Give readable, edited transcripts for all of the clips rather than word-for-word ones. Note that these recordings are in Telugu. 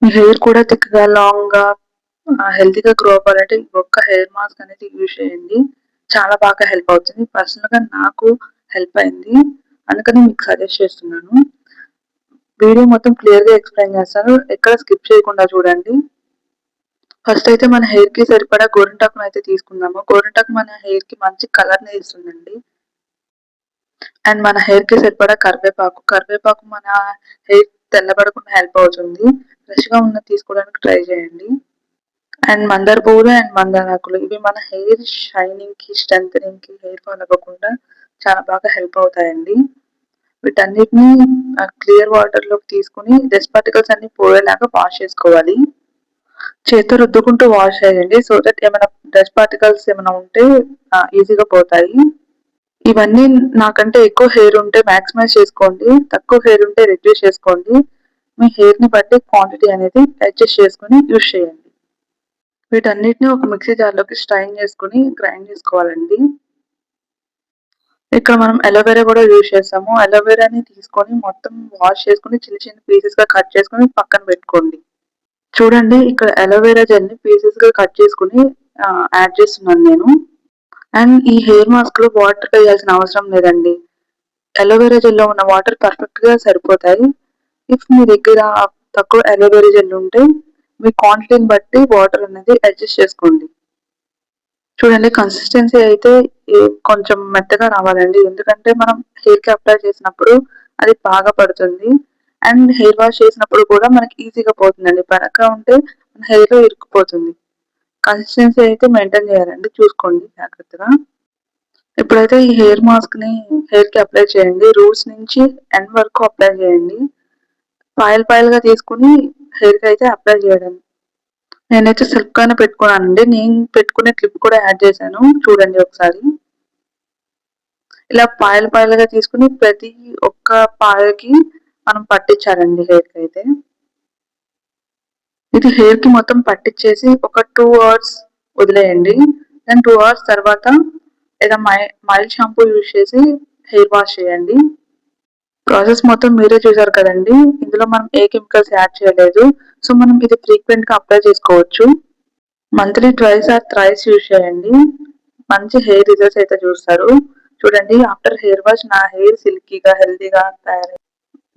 మీ హెయిర్ కూడా థిక్‌గా, లాంగ్‌గా హెల్తీగా గ్రో అవ్వాలంటే ఈ ఒక్క హెయిర్ మాస్క్ అనేది యూజ్ చేయండి. చాలా బాగా హెల్ప్ అవుతుంది. పర్సనల్‌గా నాకు హెల్ప్ అయింది. అందుకని మీకు సజెస్ట్ చేస్తున్నాను. వీడియో మొత్తం క్లియర్‌గా ఎక్స్‌ప్లెయిన్ చేస్తాను. ఎక్కడ స్కిప్ చేయకుండా చూడండి. ఫస్ట్ అయితే మన హెయిర్‌కి సరిపడా గోరింటాకునైతే తీసుకుందాము. గోరింటాకు మన హెయిర్‌కి మంచి కలర్‌ని ఇస్తుందండి. అండ్ మన హెయిర్‌కి సరిపడా కరివేపాకు. కరివేపాకు మన హెయిర్ తెల్లబడకుండా హెల్ప్ అవుతుంది. ఫ్రెష్‌గా ఉన్నది తీసుకోవడానికి ట్రై చేయండి. అండ్ మందార పువ్వులు అండ్ మందారాకులు ఇవి మన హెయిర్ షైనింగ్‌కి, స్ట్రెంథెనింగ్‌కి, హెయిర్ ఫాల్ అవ్వకుండా చాలా బాగా హెల్ప్ అవుతాయండి. వీటన్నిటిని క్లియర్ వాటర్‌లోకి తీసుకొని డస్ట్ పార్టికల్స్ అన్నీ పోయేలాగా వాష్ చేసుకోవాలి. చేత్తో రుద్దుకుంటూ వాష్ చేయండి. సో దట్ ఏమైనా డస్ట్ పార్టికల్స్ ఏమైనా ఉంటే ఈజీగా పోతాయి. ఇవన్నీ నాకంటే ఎక్కువ హెయిర్ ఉంటే మాక్సిమైజ్ చేసుకోండి. తక్కువ హెయిర్ ఉంటే రెడ్యూస్ చేసుకోండి. మీ హెయిర్‌ని బట్టి క్వాంటిటీ అనేది అడ్జస్ట్ చేసుకొని యూజ్ చేయండి. వీటన్నిటిని ఒక మిక్సీ జార్‌లోకి స్ట్రైన్ చేసుకొని గ్రైండ్ చేసుకోవాలండి. ఇక్కడ మనం అలోవెరా కూడా యూజ్ చేస్తాము. అలోవెరాని తీసుకొని మొత్తం వాష్ చేసుకొని చిన్న చిన్న పీసెస్‌గా కట్ చేసుకొని పక్కన పెట్టుకోండి. చూడండి ఇక్కడ అలోవెరా జెల్‌ని పీసెస్‌గా కట్ చేసుకొని యాడ్ చేస్తున్నాను నేను. అండ్ ఈ హెయిర్ మాస్క్‌లో వాటర్ వేయాల్సిన అవసరం లేదండి. అలోవెరా జెల్‌లో ఉన్న వాటర్ పర్ఫెక్ట్‌గా సరిపోతాయి. ఇఫ్ మీ దగ్గర తక్కువ అలోవెరా జెల్ ఉంటే మీ క్వాంటిటీని బట్టి వాటర్ అనేది అడ్జస్ట్ చేసుకోండి. చూడండి కన్సిస్టెన్సీ అయితే కొంచెం మెత్తగా రావాలండి. ఎందుకంటే మనం హెయిర్‌కి అప్లై చేసినప్పుడు అది బాగా పడుతుంది. అండ్ హెయిర్ వాష్ చేసినప్పుడు కూడా మనకి ఈజీగా పోతుందండి. బరకగా ఉంటే మన హెయిర్‌లో ఇరుక్కుపోతుంది. కన్సిస్టెన్సీ అయితే మెయింటైన్ చేయాలండి. చూసుకోండి జాగ్రత్తగా. ఇప్పుడైతే ఈ హెయిర్ మాస్క్‌ని హెయిర్‌కి అప్లై చేయండి. రూట్స్ నుంచి ఎండ్ వరకు అప్లై చేయండి. పాయలు పాయలుగా తీసుకొని హెయిర్‌కైతే అప్లై చేయడం. నేనైతే సెల్ఫ్‌గానే పెట్టుకున్నానండి. నేను పెట్టుకునే క్లిప్ కూడా యాడ్ చేశాను. చూడండి ఒకసారి. ఇలా పాయలు పాయలుగా తీసుకొని ప్రతి ఒక్క పాయకి మనం పట్టించాలండి హెయిర్‌కైతే. ఇది హెయిర్‌కి మొత్తం పట్టిచ్చేసి ఒక 2 అవర్స్ వదిలేయండి. దెన్ 2 అవర్స్ తర్వాత ఏదో మైల్డ్ షాంపూ యూజ్ చేసి హెయిర్ వాష్ చేయండి. ప్రాసెస్ మొత్తం మీరే చూసారు కదండీ! ఇందులో మనం ఏ కెమికల్స్ యాడ్ చేయలేదు. సో, మనం ఇది ఫ్రీక్వెంట్‌గా అప్లై చేసుకోవచ్చు. Monthly twice or thrice use చేయండి. మంచి హెయిర్ రిజల్ట్స్ అయితే చూస్తారు. చూడండి ఆఫ్టర్ హెయిర్ వాష్ నా హెయిర్ సిల్కీగా, హెల్తీగా తయారయింది.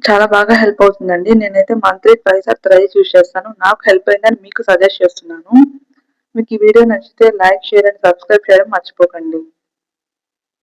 చాలా బాగా హెల్ప్ అవుతుందండి. నేనైతే monthly twice or thrice use చేస్తాను. నాకు హెల్ప్ అయిందని మీకు సజెస్ట్ చేస్తున్నాను. మీకు ఈ వీడియో నచ్చితే లైక్, షేర్ అండ్ సబ్స్క్రైబ్ చేయడం మర్చిపోకండి.